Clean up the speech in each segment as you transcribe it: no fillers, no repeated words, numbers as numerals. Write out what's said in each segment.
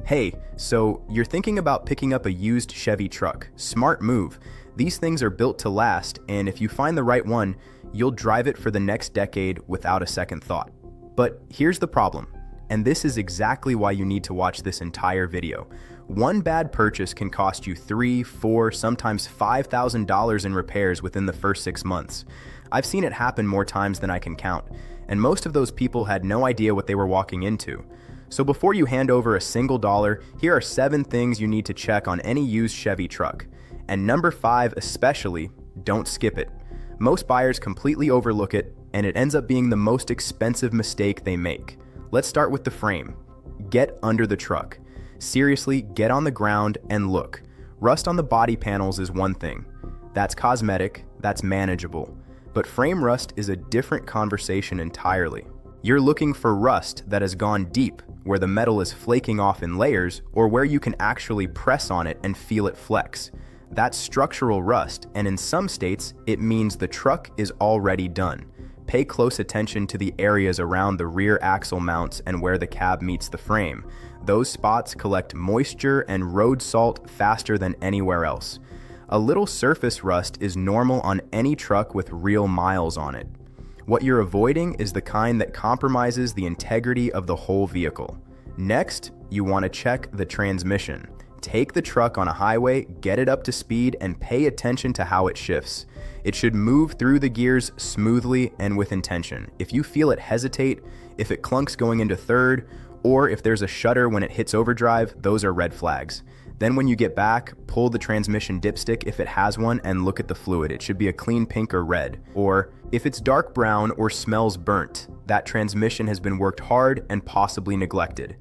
Hey, so you're thinking about picking up a used Chevy truck. Smart move. These things are built to last, and if you find the right one, you'll drive it for the next decade without a second thought. But here's the problem, and this is exactly why you need to watch this entire video. One bad purchase can cost you $3, $4, sometimes $5,000 in repairs within the first 6 months. I've seen it happen more times than I can count, and most of those people had no idea what they were walking into. So before you hand over a single dollar, here are 7 things you need to check on any used Chevy truck. And number 5 especially, don't skip it. Most buyers completely overlook it, and it ends up being the most expensive mistake they make. Let's start with the frame. Get under the truck. Seriously, get on the ground and look. Rust on the body panels is one thing. That's cosmetic, that's manageable. But frame rust is a different conversation entirely. You're looking for rust that has gone deep, where the metal is flaking off in layers, or where you can actually press on it and feel it flex. That's structural rust, and in some states, it means the truck is already done. Pay close attention to the areas around the rear axle mounts and where the cab meets the frame. Those spots collect moisture and road salt faster than anywhere else. A little surface rust is normal on any truck with real miles on it. What you're avoiding is the kind that compromises the integrity of the whole vehicle. Next, you want to check the transmission. Take the truck on a highway, get it up to speed, and pay attention to how it shifts. It should move through the gears smoothly and with intention. If you feel it hesitate, if it clunks going into third, or if there's a shudder when it hits overdrive, those are red flags. Then when you get back, pull the transmission dipstick if it has one and look at the fluid. It should be a clean pink or red. Or if it's dark brown or smells burnt, that transmission has been worked hard and possibly neglected.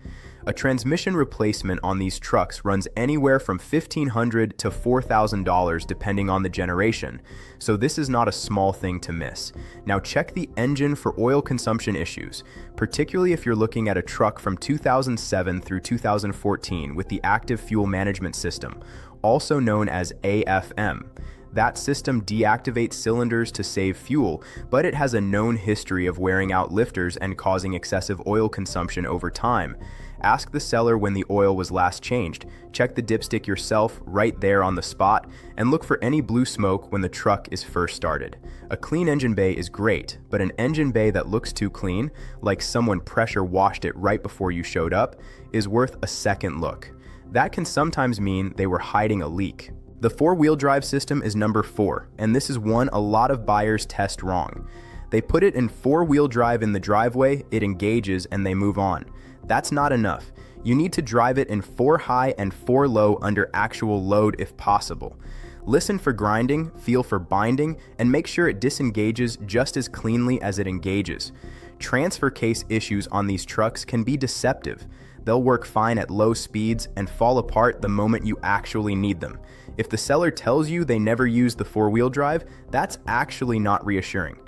A transmission replacement on these trucks runs anywhere from $1,500 to $4,000 depending on the generation, so this is not a small thing to miss. Now check the engine for oil consumption issues, particularly if you're looking at a truck from 2007 through 2014 with the Active Fuel Management System, also known as AFM. That system deactivates cylinders to save fuel, but it has a known history of wearing out lifters and causing excessive oil consumption over time. Ask the seller when the oil was last changed. Check the dipstick yourself right there on the spot, and look for any blue smoke when the truck is first started. A clean engine bay is great, but an engine bay that looks too clean, like someone pressure washed it right before you showed up, is worth a second look. That can sometimes mean they were hiding a leak. The 4-wheel drive system is number 4, and this is one a lot of buyers test wrong. They put it in 4-wheel drive in the driveway, it engages, and they move on. That's not enough. You need to drive it in 4 high and 4 low under actual load if possible. Listen for grinding, feel for binding, and make sure it disengages just as cleanly as it engages. Transfer case issues on these trucks can be deceptive. They'll work fine at low speeds and fall apart the moment you actually need them. If the seller tells you they never used the 4-wheel drive, that's actually not reassuring.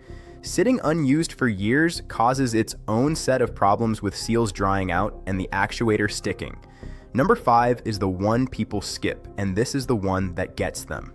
Sitting unused for years causes its own set of problems with seals drying out and the actuator sticking. Number 5 is the one people skip, and this is the one that gets them.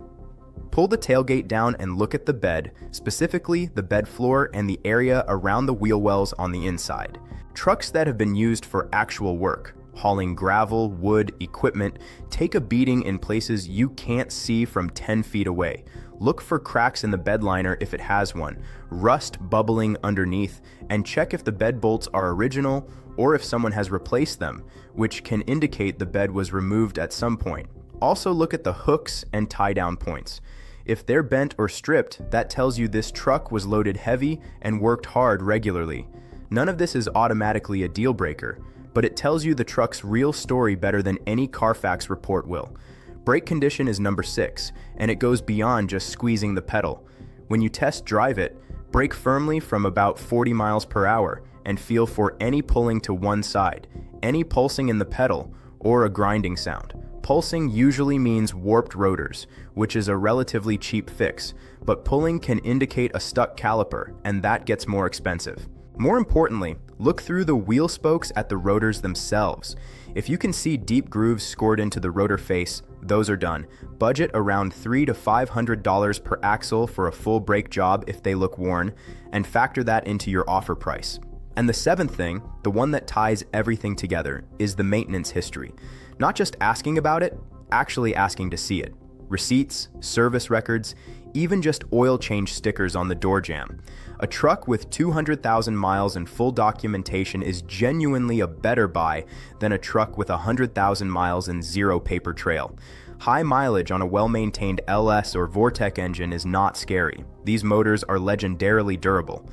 Pull the tailgate down and look at the bed, specifically the bed floor and the area around the wheel wells on the inside. Trucks that have been used for actual work, hauling gravel, wood, equipment, take a beating in places you can't see from 10 feet away. Look for cracks in the bed liner if it has one, rust bubbling underneath, and check if the bed bolts are original or if someone has replaced them, which can indicate the bed was removed at some point. Also look at the hooks and tie-down points. If they're bent or stripped, that tells you this truck was loaded heavy and worked hard regularly. None of this is automatically a deal breaker, but it tells you the truck's real story better than any Carfax report will. Brake condition is number 6, and it goes beyond just squeezing the pedal. When you test drive it, brake firmly from about 40 miles per hour and feel for any pulling to one side, any pulsing in the pedal, or a grinding sound. Pulsing usually means warped rotors, which is a relatively cheap fix, but pulling can indicate a stuck caliper, and that gets more expensive. More importantly, look through the wheel spokes at the rotors themselves. If you can see deep grooves scored into the rotor face, those are done. Budget around $300 to $500 per axle for a full brake job if they look worn, and factor that into your offer price. And the seventh thing, the one that ties everything together, is the maintenance history. Not just asking about it, actually asking to see it. Receipts, service records, even just oil change stickers on the door jamb. A truck with 200,000 miles and full documentation is genuinely a better buy than a truck with 100,000 miles and zero paper trail. High mileage on a well-maintained LS or Vortec engine is not scary. These motors are legendarily durable.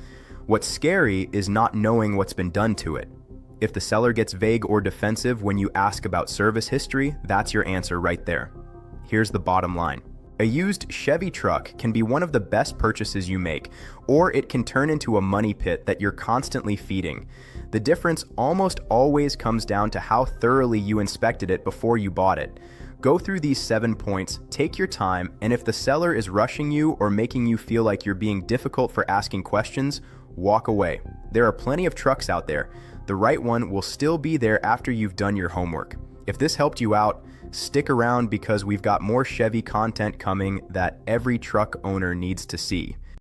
What's scary is not knowing what's been done to it. If the seller gets vague or defensive when you ask about service history, that's your answer right there. Here's the bottom line. A used Chevy truck can be one of the best purchases you make, or it can turn into a money pit that you're constantly feeding. The difference almost always comes down to how thoroughly you inspected it before you bought it. Go through these 7 points, take your time, and if the seller is rushing you or making you feel like you're being difficult for asking questions, walk away. There are plenty of trucks out there. The right one will still be there after you've done your homework. If this helped you out, stick around because we've got more Chevy content coming that every truck owner needs to see.